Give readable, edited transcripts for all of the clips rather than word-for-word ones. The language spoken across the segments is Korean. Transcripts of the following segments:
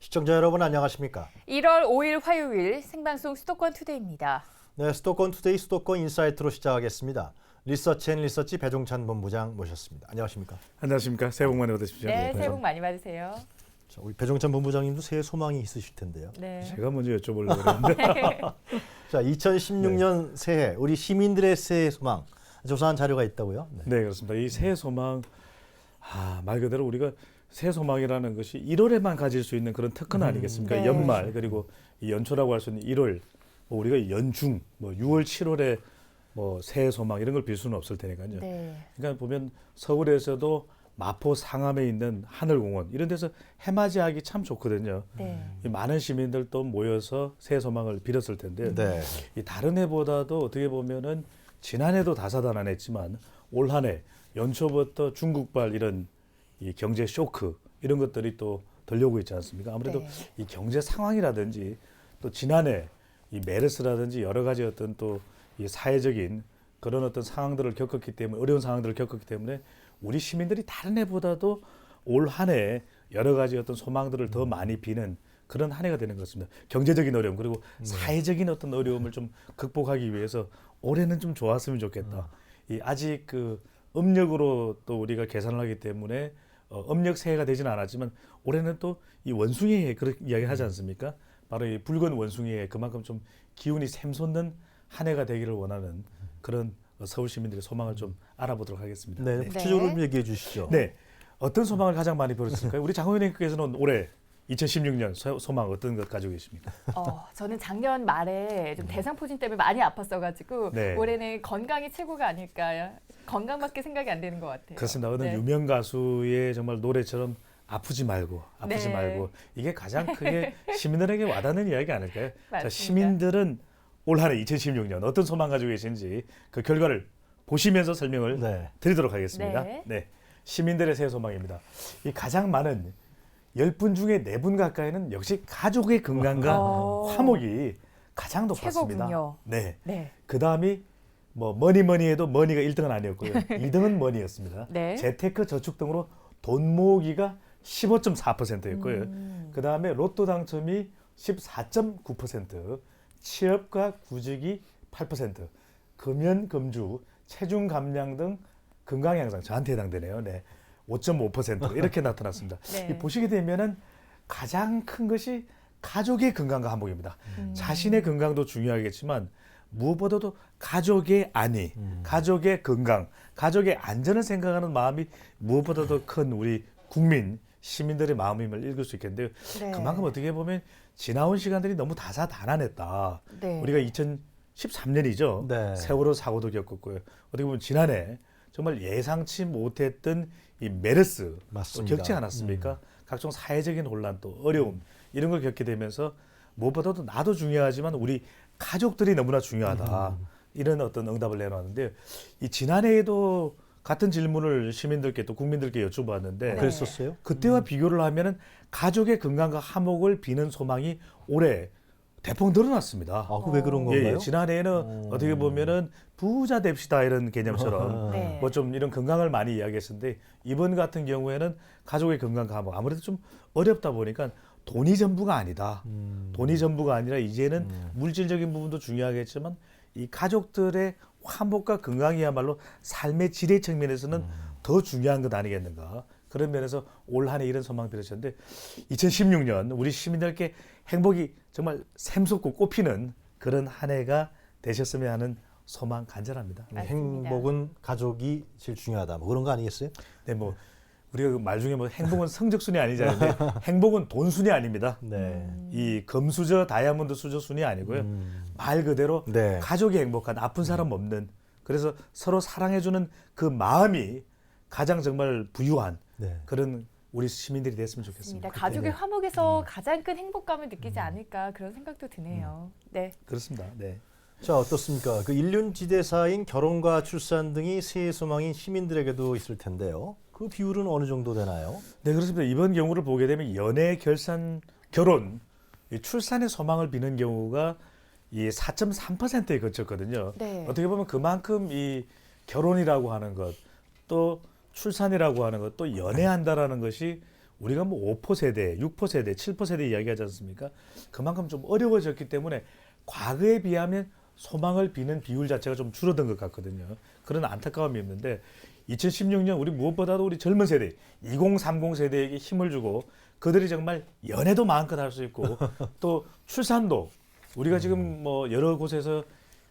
시청자 여러분 안녕하십니까? 1월 5일 화요일 생방송 수도권 투데이입니다. 네, 수도권 투데이 수도권 인사이트로 시작하겠습니다. 리서치 배종찬 본부장 모셨습니다. 안녕하십니까? 안녕하십니까. 새해 복 많이 받으십시오. 네, 새해 복 많이 받으세요. 자, 우리 배종찬 본부장님도 새해 소망이 있으실 텐데요. 네. 제가 먼저 여쭤보려고 그랬는데 자, 2016년 새해 우리 시민들의 새해 소망 조사한 자료가 있다고요? 네, 그렇습니다. 이 새해 소망 말 그대로 우리가 새해 소망이라는 것이 1월에만 가질 수 있는 그런 특권 아니겠습니까? 네. 연말 그리고 이 연초라고 할 수 있는 1월, 우리가 연중 6월, 7월에 새해 소망 이런 걸 빌 수는 없을 테니까요. 네. 그러니까 보면 서울에서도 마포 상암에 있는 하늘공원 이런 데서 해맞이하기 참 좋거든요. 네. 이 많은 시민들 또 모여서 새해 소망을 빌었을 텐데 네. 이 다른 해보다도 어떻게 보면은 지난해도 다사다난했지만 올 한 해 연초부터 중국발 이런 이 경제 쇼크 이런 것들이 또 들려오고 있지 않습니까? 아무래도 네. 이 경제 상황이라든지 또 지난해 이 메르스라든지 여러 가지 어떤 또 이 사회적인 그런 어떤 상황들을 겪었기 때문에 어려운 상황들을 겪었기 때문에 우리 시민들이 다른 해보다도 올 한 해 여러 가지 어떤 소망들을 더 많이 비는 그런 한 해가 되는 것 같습니다. 경제적인 어려움 그리고 사회적인 어떤 어려움을 좀 극복하기 위해서 올해는 좀 좋았으면 좋겠다. 이 아직 그 음력으로 또 우리가 계산을 하기 때문에 음력 새해가 되지는 않았지만 올해는 또 이 원숭이 해 그렇게 이야기하지 않습니까? 바로 이 붉은 원숭이 해 그만큼 좀 기운이 샘솟는 한 해가 되기를 원하는 그런 서울 시민들의 소망을 좀 알아보도록 하겠습니다. 네, 구체적으로 좀 얘기해 주시죠. 네. 어떤 소망을 가장 많이 빌었을까요? 우리 장 의원님께서는 올해 2016년 소망 어떤 것 가지고 계십니까? 저는 작년 말에 좀 대상포진 때문에 많이 아팠어가지고 네. 올해는 건강이 최고가 아닐까. 건강밖에 생각이 안 되는 것 같아요. 그렇습니다. 어느 네. 유명 가수의 정말 노래처럼 아프지 말고 네. 이게 가장 크게 시민들에게 와닿는 이야기 아닐까요? 자, 맞습니다. 시민들은 올 한 해 2016년 어떤 소망 가지고 계신지 그 결과를 보시면서 설명을 네. 드리도록 하겠습니다. 네. 시민들의 새해 소망입니다. 이 가장 많은 10분 중에 4분 가까이는 역시 가족의 건강과 화목이 가장 높았습니다. 최고군요. 네. 네. 그다음이 뭐니 해도 머니가 1등은 아니었고요. 2등은 머니였습니다. 네. 재테크 저축 등으로 돈 모으기가 15.4%였고요. 그다음에 로또 당첨이 14.9%, 취업과 구직이 8%, 금연 금주, 체중 감량 등 건강 향상 저한테 해당되네요. 네. 5.5% 이렇게 나타났습니다. 네. 이 보시게 되면은 가장 큰 것이 가족의 건강과 화목입니다. 자신의 건강도 중요하겠지만 무엇보다도 가족의 안위, 가족의 건강, 가족의 안전을 생각하는 마음이 무엇보다도 큰 우리 국민, 시민들의 마음임을 읽을 수 있겠는데요. 네. 그만큼 어떻게 보면 지나온 시간들이 너무 다사다난했다. 네. 우리가 2013년이죠. 네. 세월호 사고도 겪었고요. 어떻게 보면 지난해 정말 예상치 못했던 이 메르스 맞습니다. 겪지 않았습니까? 각종 사회적인 혼란 또 어려움 이런 걸 겪게 되면서 무엇보다도 나도 중요하지만 우리 가족들이 너무나 중요하다. 이런 어떤 응답을 내놓았는데 이 지난해에도 같은 질문을 시민들께 또 국민들께 여쭤봤는데 네. 그랬었어요? 그때와 비교를 하면은 가족의 건강과 화목을 비는 소망이 올해 대폭 늘어났습니다. 아, 그 왜 그런 예, 건가요? 지난해에는 어떻게 보면은 부자 됩시다 이런 개념처럼 네. 뭐 좀 이런 건강을 많이 이야기했었는데 이번 같은 경우에는 가족의 건강과 화목 아무래도 좀 어렵다 보니까 돈이 전부가 아니다. 돈이 전부가 아니라 이제는 물질적인 부분도 중요하겠지만 이 가족들의 화목과 건강이야말로 삶의 질의 측면에서는 더 중요한 것 아니겠는가. 그런 면에서 올 한 해 이런 소망 들으셨는데 2016년 우리 시민들께 행복이 정말 샘솟고 꽃피는 그런 한 해가 되셨으면 하는 소망 간절합니다. 맞습니다. 행복은 가족이 제일 중요하다. 뭐 그런 거 아니겠어요? 네, 우리가 그 말 중에 행복은 성적순이 아니잖아요. 행복은 돈순이 아닙니다. 네. 이 금수저, 다이아몬드 수저 순이 아니고요. 말 그대로 네. 가족이 행복한 아픈 사람 없는 그래서 서로 사랑해주는 그 마음이 가장 정말 부유한 네. 그런 우리 시민들이 됐으면 좋겠습니다. 맞습니다. 가족의 화목에서 가장 큰 행복감을 느끼지 않을까 그런 생각도 드네요. 네. 그렇습니다. 네. 자, 어떻습니까? 그 일륜지대사인 결혼과 출산 등이 새해 소망인 시민들에게도 있을 텐데요. 그 비율은 어느 정도 되나요? 네, 그렇습니다. 이번 경우를 보게 되면 연애, 결산, 결혼, 이 출산의 소망을 비는 경우가 이 4.3%에 그쳤거든요. 네. 어떻게 보면 그만큼 이 결혼이라고 하는 것, 또 출산이라고 하는 것, 또 연애한다라는 것이 우리가 뭐 5% 세대, 6% 세대, 7% 세대 이야기하지 않습니까? 그만큼 좀 어려워졌기 때문에 과거에 비하면 소망을 비는 비율 자체가 좀 줄어든 것 같거든요. 그런 안타까움이 있는데 2016년 우리 무엇보다도 우리 젊은 세대 2030 세대에게 힘을 주고 그들이 정말 연애도 마음껏 할 수 있고 또 출산도 우리가 지금 뭐 여러 곳에서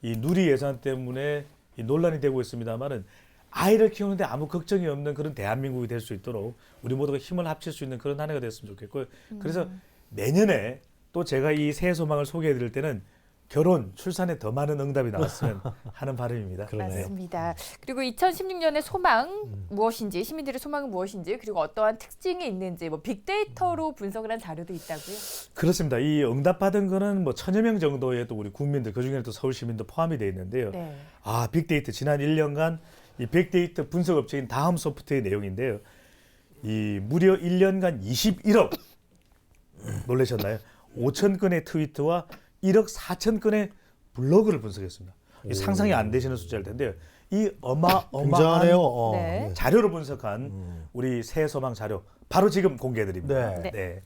이 누리 예산 때문에 이 논란이 되고 있습니다만은 아이를 키우는데 아무 걱정이 없는 그런 대한민국이 될 수 있도록 우리 모두가 힘을 합칠 수 있는 그런 한 해가 됐으면 좋겠고요. 그래서 내년에 또 제가 이 새해 소망을 소개해 드릴 때는 결혼, 출산에 더 많은 응답이 나왔으면 하는 바람입니다. 그러네요. 맞습니다. 그리고 2016년의 소망 무엇인지, 시민들의 소망은 무엇인지, 그리고 어떠한 특징이 있는지 뭐 빅데이터로 분석을 한 자료도 있다고요? 그렇습니다. 이 응답받은 거는 뭐 1,000여 명 정도의 또 우리 국민들, 그중에는 또 서울 시민도 포함이 되어 있는데요. 네. 아, 빅데이터 지난 1년간 이 빅데이터 분석 업체인 다음 소프트의 내용인데요. 이 무려 1년간 21억 놀라셨나요? 5천 건의 트위트와 1억 4천 건의 블로그를 분석했습니다. 이 상상이 안 되시는 숫자일 텐데요. 이 어마어마한 굉장하네요. 네. 자료를 분석한 우리 새해 소망 자료 바로 지금 공개해드립니다. 네. 네.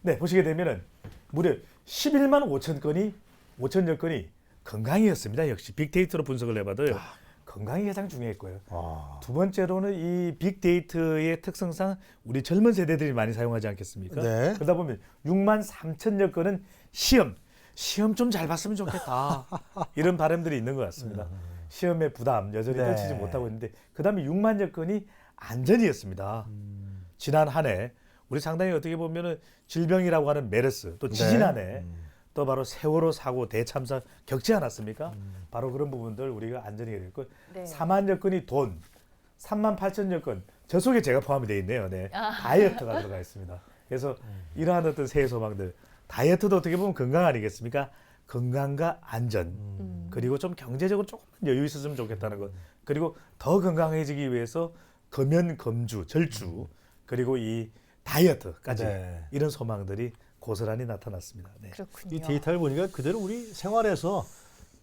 네, 보시게 되면은 무려 11만 5천 건이 5천여 건이 건강이었습니다. 역시 빅데이터로 분석을 해봐도요. 건강이 가장 중요했고요. 아. 두 번째로는 이 빅데이터의 특성상 우리 젊은 세대들이 많이 사용하지 않겠습니까? 네. 그러다 보면 6만 3천여 건은 시험 좀 잘 봤으면 좋겠다. 이런 바람들이 있는 것 같습니다. 시험의 부담 여전히 네. 떨치지 못하고 있는데 그다음에 6만여 건이 안전이었습니다. 지난 한 해 우리 상당히 어떻게 보면은 질병이라고 하는 메르스 또 지지난해 또 바로 세월호 사고 대참사 겪지 않았습니까? 바로 그런 부분들 우리가 안전하게 됐고 네. 4만여 건이 돈 3만 8천여 건 저 속에 제가 포함이 되어 있네요. 네. 다이어트가 들어가 있습니다. 그래서 이러한 어떤 새해 소망들 다이어트도 어떻게 보면 건강 아니겠습니까? 건강과 안전 그리고 좀 경제적으로 조금 여유 있었으면 좋겠다는 것 그리고 더 건강해지기 위해서 금연, 금주, 절주 그리고 이 다이어트까지 네. 이런 소망들이 고스란히 나타났습니다. 네. 그렇군요. 이 데이터를 보니까 그대로 우리 생활에서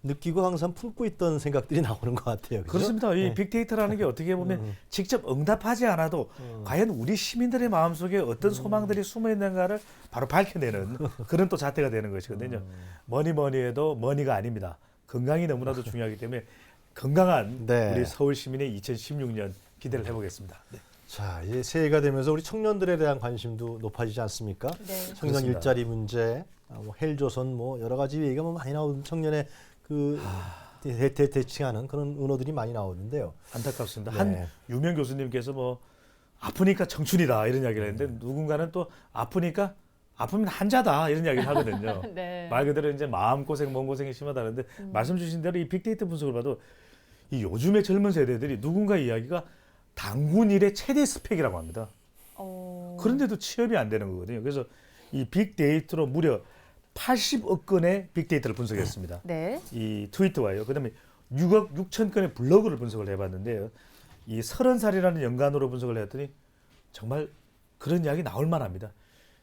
느끼고 항상 품고 있던 생각들이 나오는 것 같아요. 그죠? 그렇습니다. 이 네. 빅데이터라는 게 어떻게 보면 직접 응답하지 않아도 과연 우리 시민들의 마음속에 어떤 소망들이 숨어 있는가를 바로 밝혀내는 그런 또 잣대가 되는 것이거든요. 뭐니 해도 머니가 아닙니다. 건강이 너무나도 중요하기 때문에 건강한 네. 우리 서울 시민의 2016년 기대를 해보겠습니다. 네. 자, 이제 새해가 되면서 우리 청년들에 대한 관심도 높아지지 않습니까? 네. 청년 그렇습니다. 일자리 문제, 뭐 헬조선 뭐 여러 가지 얘기가 뭐 많이 나오는 청년의 그 대칭하는 그런 은어들이 많이 나오는데요. 안타깝습니다. 네. 한 유명 교수님께서 뭐 아프니까 청춘이다 이런 이야기를 했는데 누군가는 또 아프니까 아프면 한자다 이런 이야기를 하거든요. 네. 말 그대로 이제 마음고생, 몸고생이 심하다는데 말씀 주신 대로 이 빅데이터 분석을 봐도 이 요즘의 젊은 세대들이 누군가 이야기가 단군 일의 최대 스펙이라고 합니다. 그런데도 취업이 안 되는 거거든요. 그래서 이 빅데이터로 무려 80억 건의 빅데이터를 분석했습니다. 네. 이 트위터와요. 그다음에 6억 6천 건의 블로그를 분석을 해봤는데요. 이 30살이라는 연간으로 분석을 했더니 정말 그런 이야기 나올 만합니다.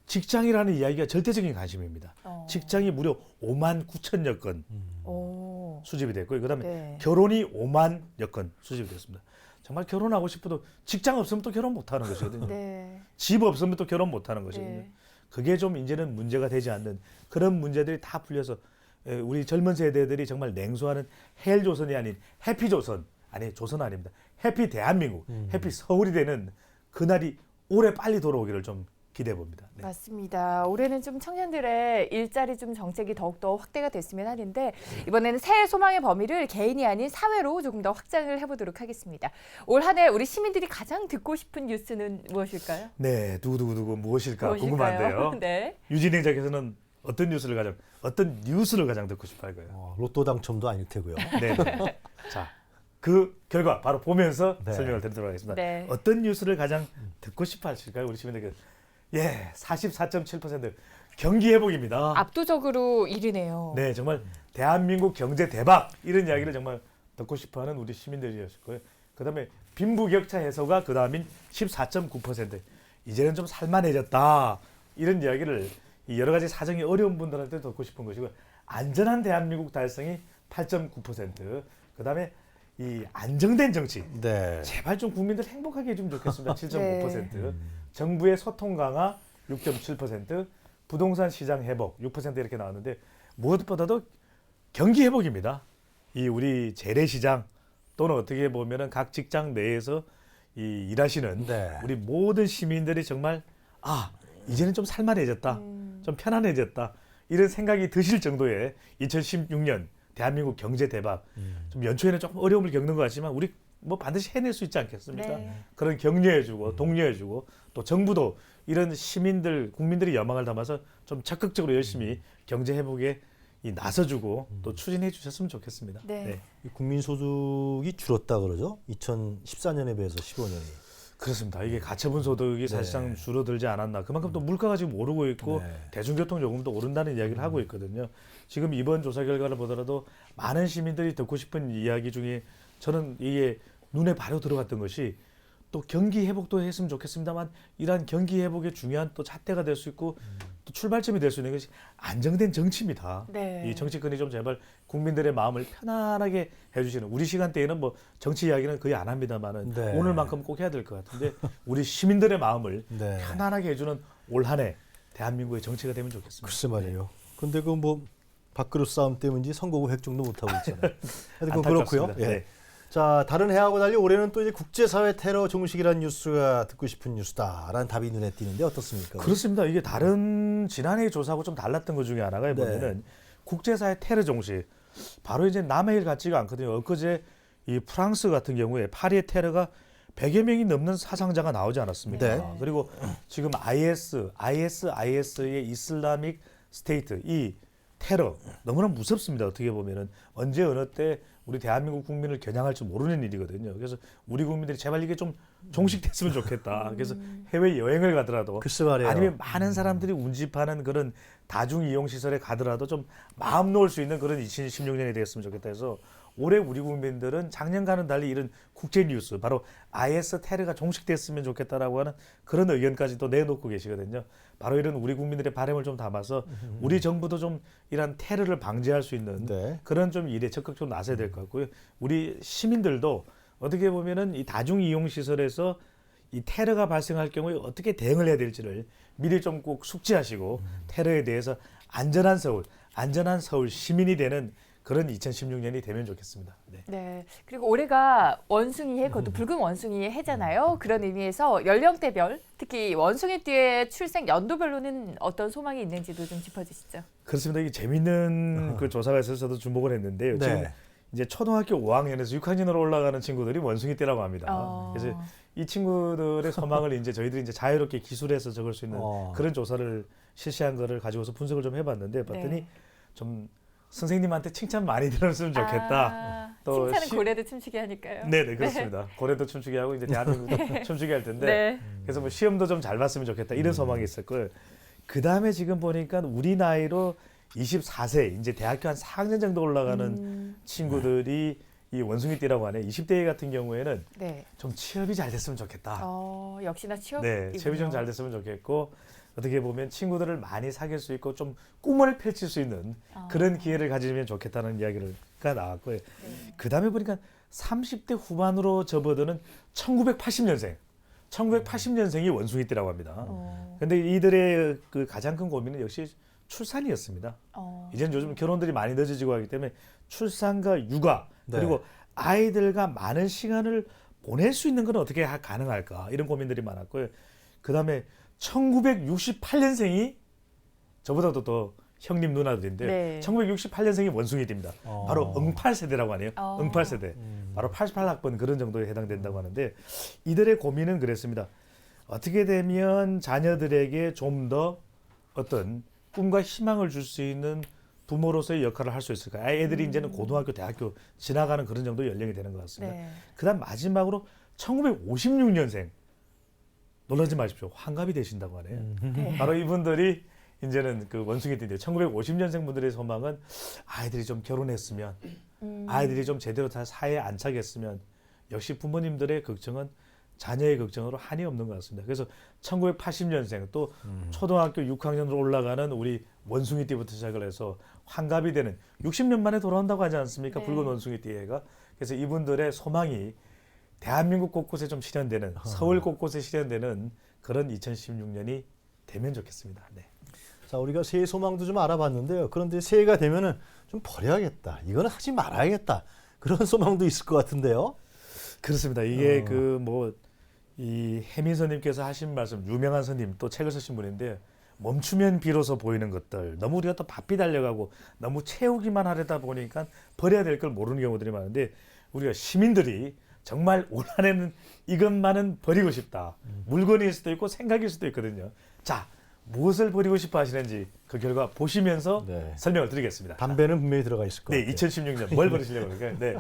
직장이라는 이야기가 절대적인 관심입니다. 직장이 무려 5만 9천여 건 오. 수집이 됐고요. 그다음에 네. 결혼이 5만여 건 수집이 됐습니다. 정말 결혼하고 싶어도 직장 없으면 또 결혼 못하는 것이거든요. 네. 집 없으면 또 결혼 못하는 것이거든요. 네. 그게 좀 이제는 문제가 되지 않는 그런 문제들이 다 풀려서 우리 젊은 세대들이 정말 냉소하는 헬조선이 아닌 해피조선 아니 조선 아닙니다. 해피 대한민국, 해피 서울이 되는 그날이 올해 빨리 돌아오기를 좀 기대해 봅니다. 네. 맞습니다. 올해는 좀 청년들의 일자리 좀 정책이 더욱더 확대가 됐으면 하는데 이번에는 새해 소망의 범위를 개인이 아닌 사회로 조금 더 확장을 해보도록 하겠습니다. 올 한 해 우리 시민들이 가장 듣고 싶은 뉴스는 무엇일까요? 네, 두구두구두구 무엇일까 무엇일까요? 궁금한데요. 네. 유진행 작가께서는 어떤 뉴스를 가장 듣고 싶어 할까요? 로또 당첨도 아닐 테고요. 네. 자, 그 결과 바로 보면서 네. 설명을 드리도록 하겠습니다. 네. 어떤 뉴스를 가장 듣고 싶어 하실까요? 우리 시민들께. 예, 44.7% 경기 회복입니다. 압도적으로 1위네요. 네, 정말 대한민국 경제 대박 이런 이야기를 정말 듣고 싶어하는 우리 시민들이었을 거예요. 그다음에 빈부격차 해소가 그다음인 14.9%. 이제는 좀 살만해졌다 이런 이야기를 이 여러 가지 사정이 어려운 분들한테 듣고 싶은 것이고 안전한 대한민국 달성이 8.9%. 그다음에 이 안정된 정치. 네. 제발 좀 국민들 행복하게 해주면 좋겠습니다. 7.9%. 정부의 소통 강화 6.7%, 부동산 시장 회복 6% 이렇게 나왔는데 무엇보다도 경기 회복입니다. 이 우리 재래시장 또는 어떻게 보면은 각 직장 내에서 이 일하시는 네. 우리 모든 시민들이 정말 이제는 좀 살만해졌다, 좀 편안해졌다 이런 생각이 드실 정도의 2016년 대한민국 경제 대박. 좀 연초에는 조금 어려움을 겪는 것 같지만 우리 뭐 반드시 해낼 수 있지 않겠습니까? 네. 그런 격려해주고 독려해주고 또 정부도 이런 시민들 국민들의 여망을 담아서 좀 적극적으로 열심히 경제 회복에 나서주고 또 추진해 주셨으면 좋겠습니다. 네. 이 국민소득이 줄었다 그러죠? 2014년에 비해서 15년이. 그렇습니다. 이게 가처분 소득이 사실상 줄어들지 않았나. 그만큼 또 물가가 지금 오르고 있고 네. 대중교통 요금도 오른다는 이야기를 하고 있거든요. 지금 이번 조사 결과를 보더라도 많은 시민들이 듣고 싶은 이야기 중에 저는 이게 눈에 바로 들어갔던 것이 또 경기 회복도 했으면 좋겠습니다만 이러한 경기 회복의 중요한 또 잣대가 될 수 있고 또 출발점이 될 수 있는 것이 안정된 정치입니다. 네. 이 정치권이 좀 제발 국민들의 마음을 편안하게 해주시는 우리 시간대에는 뭐 정치 이야기는 거의 안 합니다만은 네. 오늘만큼 꼭 해야 될 것 같은데 우리 시민들의 마음을 네. 편안하게 해주는 올 한 해 대한민국의 정치가 되면 좋겠습니다. 글쎄 말이에요. 근데 그 뭐 밥그릇 싸움 때문인지 선거구 획정도 못 하고 있잖아요. 하여튼 그렇고요. 안타깝습니다. 예. 네. 자, 다른 해하고 달리 올해는 또 이제 국제사회 테러 종식이라는 뉴스가 듣고 싶은 뉴스다라는 답이 눈에 띄는데 어떻습니까? 그렇습니다. 이게 다른 지난해 조사하고 좀 달랐던 것 중에 하나가 뭐냐면 국제사회 테러 종식 바로 이제 남의 일 같지가 않거든요. 엊그제 이 프랑스 같은 경우에 파리의 테러가 100여 명이 넘는 사상자가 나오지 않았습니까? 네. 그리고 지금 ISIS의 이슬라믹 스테이트 이 테러 너무나 무섭습니다. 어떻게 보면은 언제 어느 때 우리 대한민국 국민을 겨냥할 줄 모르는 일이거든요. 그래서 우리 국민들이 제발 이게 좀 종식됐으면 좋겠다. 그래서 해외 여행을 가더라도 글쎄 말이에요. 아니면 많은 사람들이 운집하는 그런 다중 이용 시설에 가더라도 좀 마음 놓을 수 있는 그런 2016년이 되었으면 좋겠다 해서 올해 우리 국민들은 작년과는 달리 이런 국제 뉴스 바로 IS 테러가 종식됐으면 좋겠다라고 하는 그런 의견까지 또 내놓고 계시거든요. 바로 이런 우리 국민들의 바람을 좀 담아서 우리 정부도 좀 이런 테러를 방지할 수 있는 네. 그런 좀 일에 적극적으로 나서야 될 것 같고요. 우리 시민들도 어떻게 보면은 이 다중 이용 시설에서 이 테러가 발생할 경우에 어떻게 대응을 해야 될지를 미리 좀 꼭 숙지하시고 테러에 대해서 안전한 서울 시민이 되는 그런 2016년이 되면 좋겠습니다. 네. 네. 그리고 올해가 원숭이해, 그것도 붉은 원숭이의 해잖아요. 그런 의미에서 연령대별, 특히 원숭이띠의 출생 연도별로는 어떤 소망이 있는지도 좀 짚어주시죠. 그렇습니다. 이게 재밌는 그 조사가 있어서 저도 주목을 했는데요. 네. 지금 이제 초등학교 5학년에서 6학년으로 올라가는 친구들이 원숭이띠라고 합니다. 어. 그래서 이 친구들의 소망을 이제 저희들이 이제 자유롭게 기술해서 적을 수 있는 그런 조사를 실시한 거를 가지고서 분석을 좀 해봤는데 봤더니 네. 좀 선생님한테 칭찬 많이 들었으면 좋겠다. 또 칭찬은 고래도 춤추게 하니까요. 네네 그렇습니다. 고래도 춤추게 하고 이제 대한민국도 춤추게 할 텐데 네. 그래서 뭐 시험도 좀 잘 봤으면 좋겠다 이런 소망이 있었고요. 그 다음에 지금 보니까 우리 나이로 24세 이제 대학교 한 4학년 정도 올라가는 친구들이 이 원숭이띠라고 하네. 20대 같은 경우에는 네. 좀 취업이 잘 됐으면 좋겠다. 역시나 취업. 네, 취업이 좀 잘 됐으면 좋겠고 어떻게 보면 친구들을 많이 사귈 수 있고 좀 꿈을 펼칠 수 있는 그런 기회를 가지면 좋겠다는 이야기가 나왔고요. 그 다음에 보니까 30대 후반으로 접어드는 1980년생. 1980년생이 원숭이띠라고 합니다. 그런데 이들의 그 가장 큰 고민은 역시 출산이었습니다. 이제는 요즘 결혼들이 많이 늦어지고 하기 때문에 출산과 육아 그리고 아이들과 많은 시간을 보낼 수 있는 건 어떻게 가능할까 이런 고민들이 많았고요. 그 다음에 1968년생이 저보다도 더 형님 누나들인데 네. 1968년생이 원숭이띠입니다. 바로 응팔 세대라고 하네요. 응팔 세대. 바로 88학번 그런 정도에 해당된다고 하는데 이들의 고민은 그랬습니다. 어떻게 되면 자녀들에게 좀 더 어떤 꿈과 희망을 줄 수 있는 부모로서의 역할을 할 수 있을까? 애들이 이제는 고등학교, 대학교 지나가는 그런 정도 연령이 되는 것 같습니다. 네. 그다음 마지막으로 1956년생 놀라지 마십시오. 환갑이 되신다고 하네요. 네. 바로 이분들이 이제는 그 원숭이띠인데 1950년생 분들의 소망은 아이들이 좀 결혼했으면 아이들이 좀 제대로 다 사회에 안착했으면 역시 부모님들의 걱정은 자녀의 걱정으로 한이 없는 것 같습니다. 그래서 1980년생 또 초등학교 6학년으로 올라가는 우리 원숭이띠부터 시작을 해서 환갑이 되는 60년 만에 돌아온다고 하지 않습니까? 네. 붉은 원숭이띠가. 그래서 이분들의 소망이 대한민국 곳곳에 좀 실현되는 서울 곳곳에 실현되는 그런 2016년이 되면 좋겠습니다. 네. 자, 우리가 새해 소망도 좀 알아봤는데요. 그런데 새해가 되면은 좀 버려야겠다. 이거는 하지 말아야겠다. 그런 소망도 있을 것 같은데요. 그렇습니다. 이게 이 해민 스님께서 하신 말씀, 유명한 스님 또 책을 쓰신 분인데, 멈추면 비로소 보이는 것들, 너무 우리가 또 바삐 달려가고 너무 채우기만 하려다 보니까 버려야 될 걸 모르는 경우들이 많은데, 우리가 시민들이 정말 올 한해는 이것만은 버리고 싶다. 물건일 수도 있고 생각일 수도 있거든요. 자, 무엇을 버리고 싶어 하시는지 그 결과 보시면서 네. 설명을 드리겠습니다. 담배는 분명히 들어가 있을 것 네, 같아요. 2016년 뭘 버리시려고 그러니까 네.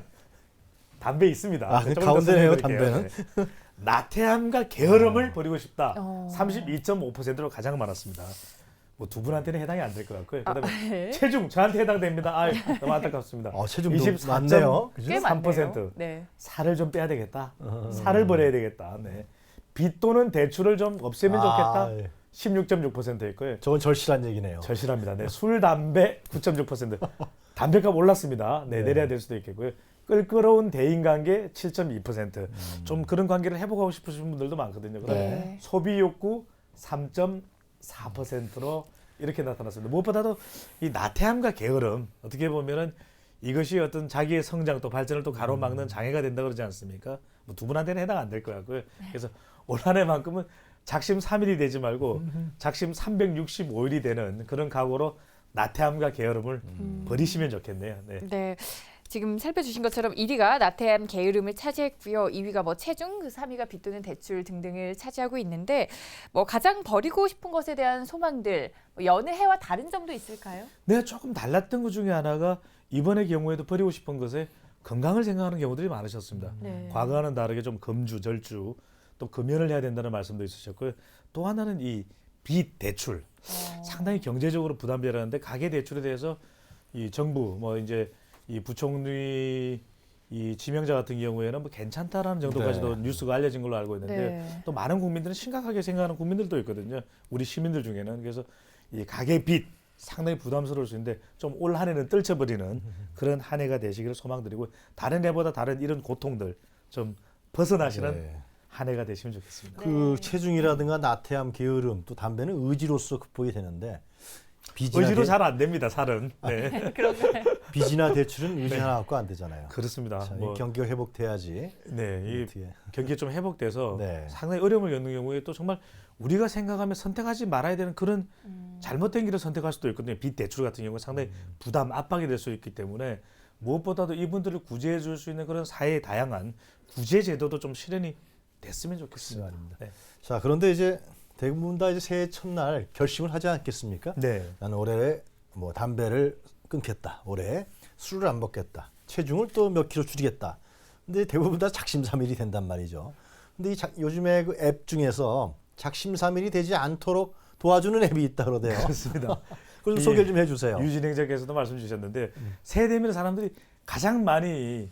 담배 있습니다. 아, 조금 더 가운데네요, 설명드릴게요. 담배는. 네. 나태함과 게으름을 버리고 싶다. 어. 32.5%로 가장 많았습니다. 뭐 두 분한테는 해당이 안 될 것 같고요. 그다음에 네. 체중 저한테 해당됩니다. 아, 너무 안타깝습니다. 체중도 24.3%. 많네요. 그죠? 꽤 많네요. 3%. 네. 살을 좀 빼야 되겠다. 살을 버려야 되겠다. 네. 빚 또는 대출을 좀 없애면 좋겠다. 예. 16.6%였고요. 저건 절실한 얘기네요. 절실합니다. 네. 술, 담배 9.6%. 담배값 올랐습니다. 네, 네. 내려야 될 수도 있겠고요. 끌끄러운 대인관계 7.2%. 좀 그런 관계를 회복하고 싶으신 분들도 많거든요. 그다음에 네. 소비 욕구 3.4%로 이렇게 나타났습니다. 무엇보다도 이 나태함과 게으름, 어떻게 보면은 이것이 어떤 자기의 성장 또 발전을 또 가로막는 장애가 된다 그러지 않습니까? 뭐 두 분한테는 해당 안 될 것 같고요. 그래서 올 한해만큼은 작심 3일이 되지 말고 작심 365일이 되는 그런 각오로 나태함과 게으름을 버리시면 좋겠네요. 네. 네. 지금 살펴주신 것처럼 1위가 나태함, 게으름을 차지했고요. 2위가 뭐 체중, 3위가 빚 또는 대출 등등을 차지하고 있는데 뭐 가장 버리고 싶은 것에 대한 소망들, 뭐 연애해와 다른 점도 있을까요? 내가 조금 달랐던 것 중에 하나가 이번의 경우에도 버리고 싶은 것에 건강을 생각하는 경우들이 많으셨습니다. 네. 과거와는 다르게 좀 금주, 절주, 또 금연을 해야 된다는 말씀도 있으셨고요. 또 하나는 이 빚, 대출. 상당히 경제적으로 부담되라는데 가계 대출에 대해서 이 정부 뭐 이제 이 부총리 이 지명자 같은 경우에는 뭐 괜찮다라는 정도까지도 네. 뉴스가 알려진 걸로 알고 있는데 네. 또 많은 국민들은 심각하게 생각하는 국민들도 있거든요. 우리 시민들 중에는. 그래서 이 가계 빚 상당히 부담스러울 수 있는데 좀 올 한해는 떨쳐버리는 그런 한 해가 되시기를 소망드리고 다른 해보다 다른 이런 고통들 좀 벗어나시는 네. 한 해가 되시면 좋겠습니다. 그 네. 체중이라든가 나태함, 게으름, 또 담배는 의지로서 극복이 되는데 빚이나, 의지로 잘 안 됩니다. 살은. 네. 그런가요? 빚이나 대출은 의지 하나 갖고 안 되잖아요. 그렇습니다. 자, 뭐, 이 경기가 회복돼야지. 네, 이 어떻게. 경기가 좀 회복돼서 네. 상당히 어려움을 겪는 경우에 또 정말 우리가 생각하면 선택하지 말아야 되는 그런 잘못된 길을 선택할 수도 있거든요. 빚 대출 같은 경우는 상당히 부담, 압박이 될 수 있기 때문에 무엇보다도 이분들을 구제해 줄 수 있는 그런 사회의 다양한 구제 제도도 좀 실현이 됐으면 좋겠습니다. 네. 자, 그런데 이제 대부분 다 이제 새해 첫날 결심을 하지 않겠습니까? 네. 나는 올해 뭐 담배를 끊겠다. 올해 술을 안 먹겠다. 체중을 또 몇 킬로 줄이겠다. 근데 대부분 다 작심삼일이 된단 말이죠. 근데 요즘에 그 앱 중에서 작심삼일이 되지 않도록 도와주는 앱이 있다 그러대요. 그렇습니다. 그럼 이 소개를 좀 해주세요. 유진행자께서도 말씀 주셨는데 새해 되면 사람들이 가장 많이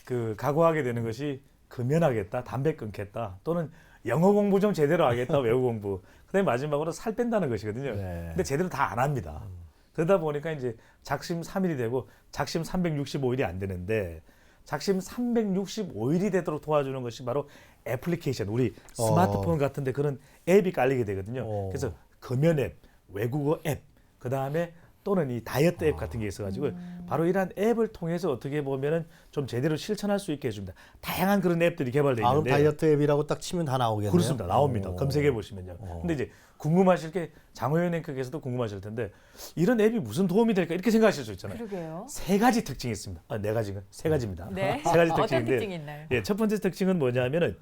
그 각오하게 되는 것이 금연하겠다, 담배 끊겠다, 또는 영어 공부 좀 제대로 하겠다, 외국 공부. 그다음에 마지막으로 살 뺀다는 것이거든요. 네. 근데 제대로 다 안 합니다. 그러다 보니까 이제 작심 3일이 되고 작심 365일이 안 되는데 작심 365일이 되도록 도와주는 것이 바로 애플리케이션, 우리 스마트폰 같은데 그런 앱이 깔리게 되거든요. 그래서 금연 앱, 외국어 앱, 그 다음에 또는 이 다이어트 앱 같은 게 있어가지고 바로 이러한 앱을 통해서 어떻게 보면은 좀 제대로 실천할 수 있게 해줍니다. 다양한 그런 앱들이 개발되어 그럼 있는데 다이어트 앱이라고 딱 치면 다 나오겠네요. 그렇습니다. 나옵니다. 오. 검색해 보시면요. 근데 이제 궁금하실 게 장호연 앵커께서도 궁금하실 텐데 이런 앱이 무슨 도움이 될까 이렇게 생각하실 수 있잖아요. 그러게요. 세 가지 특징이 있습니다. 네 가지가 세 가지입니다. 네. 세 가지 어떤 특징인데 특징이 있나요? 예, 첫 번째 특징은 뭐냐면은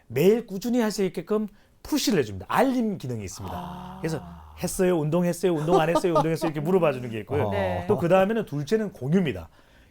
매일 꾸준히 할 수 있게끔 푸시를 해줍니다. 알림 기능이 있습니다. 그래서 했어요, 운동했어요, 운동 안 했어요, 운동했어요 이렇게 물어봐 주는 게 있고요. 네. 또 그 다음에는 둘째는 공유입니다.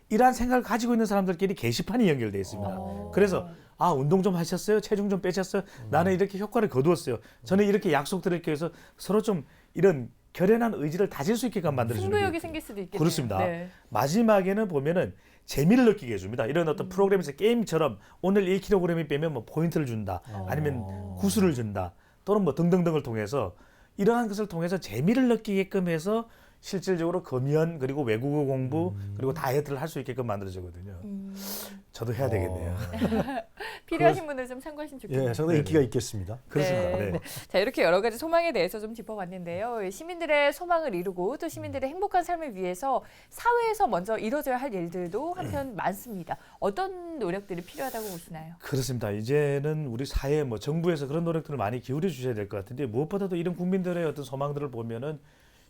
이러한 생각을 가지고 있는 사람들끼리 게시판이 연결되어 있습니다. 그래서 운동 좀 하셨어요? 체중 좀 빼셨어요? 나는 이렇게 효과를 거두었어요. 저는 이렇게 약속드릴게요 해서 서로 좀 이런 결연한 의지를 다질 수 있게끔 만들어주는 게 승부욕이 생길 수도 있겠네요. 그렇습니다. 네. 마지막에는 보면은 재미를 느끼게 해줍니다. 이런 어떤 프로그램에서 게임처럼 오늘 1kg이 빼면 뭐 포인트를 준다, 아니면 구슬을 준다, 또는 뭐 등등등을 통해서 이러한 것을 통해서 재미를 느끼게끔 해서 실질적으로 금연 그리고 외국어 공부 그리고 다이어트를 할 수 있게끔 만들어지거든요. 저도 해야 되겠네요. 필요하신 분들 좀 참고하시면 좋겠네요. 예, 상당히 네네. 인기가 있겠습니다. 그렇습니다. 네. 자, 이렇게 여러 가지 소망에 대해서 좀 짚어봤는데요. 시민들의 소망을 이루고 또 시민들의 행복한 삶을 위해서 사회에서 먼저 이루어져야 할 일들도 한편 많습니다. 어떤 노력들이 필요하다고 보시나요? 그렇습니다. 이제는 우리 사회 뭐 정부에서 그런 노력들을 많이 기울여 주셔야 될 것 같은데 무엇보다도 이런 국민들의 어떤 소망들을 보면은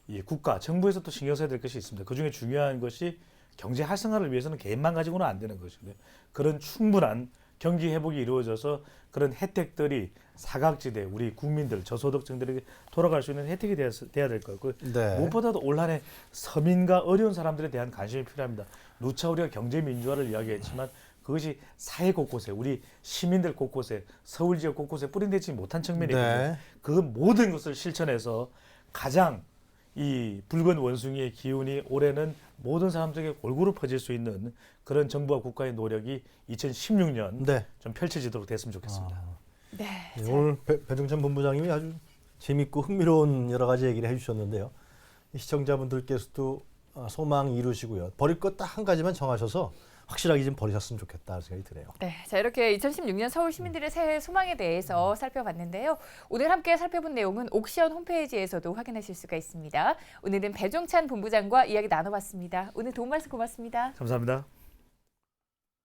이 국가, 정부에서 또 신경 써야 될 것이 있습니다. 그 중에 중요한 것이 경제 활성화를 위해서는 개인만 가지고는 안 되는 것이고요. 그런 충분한 경기 회복이 이루어져서 그런 혜택들이 사각지대 우리 국민들 저소득층들에게 돌아갈 수 있는 혜택이 돼야 될 것 같고 네. 무엇보다도 올 한 해 서민과 어려운 사람들에 대한 관심이 필요합니다. 누차 우리가 경제 민주화를 이야기했지만 그것이 사회 곳곳에 우리 시민들 곳곳에 서울 지역 곳곳에 뿌리내지 못한 측면이 있는데 네. 그 모든 것을 실천해서 가장 이 붉은 원숭이의 기운이 올해는 모든 사람들에게 골고루 퍼질 수 있는 그런 정부와 국가의 노력이 2016년 네. 좀 펼쳐지도록 됐으면 좋겠습니다. 네. 네, 오늘 배종찬 본부장님이 아주 재밌고 흥미로운 여러 가지 얘기를 해주셨는데요. 시청자분들께서도 소망 이루시고요. 버릴 것 딱 한 가지만 정하셔서 확실하게 좀 버리셨으면 좋겠다 생각이 드네요. 네, 자 이렇게 2016년 서울 시민들의 새해 소망에 대해서 살펴봤는데요. 오늘 함께 살펴본 내용은 옥션 홈페이지에서도 확인하실 수가 있습니다. 오늘은 배종찬 본부장과 이야기 나눠봤습니다. 오늘 도움 말씀 고맙습니다. 감사합니다.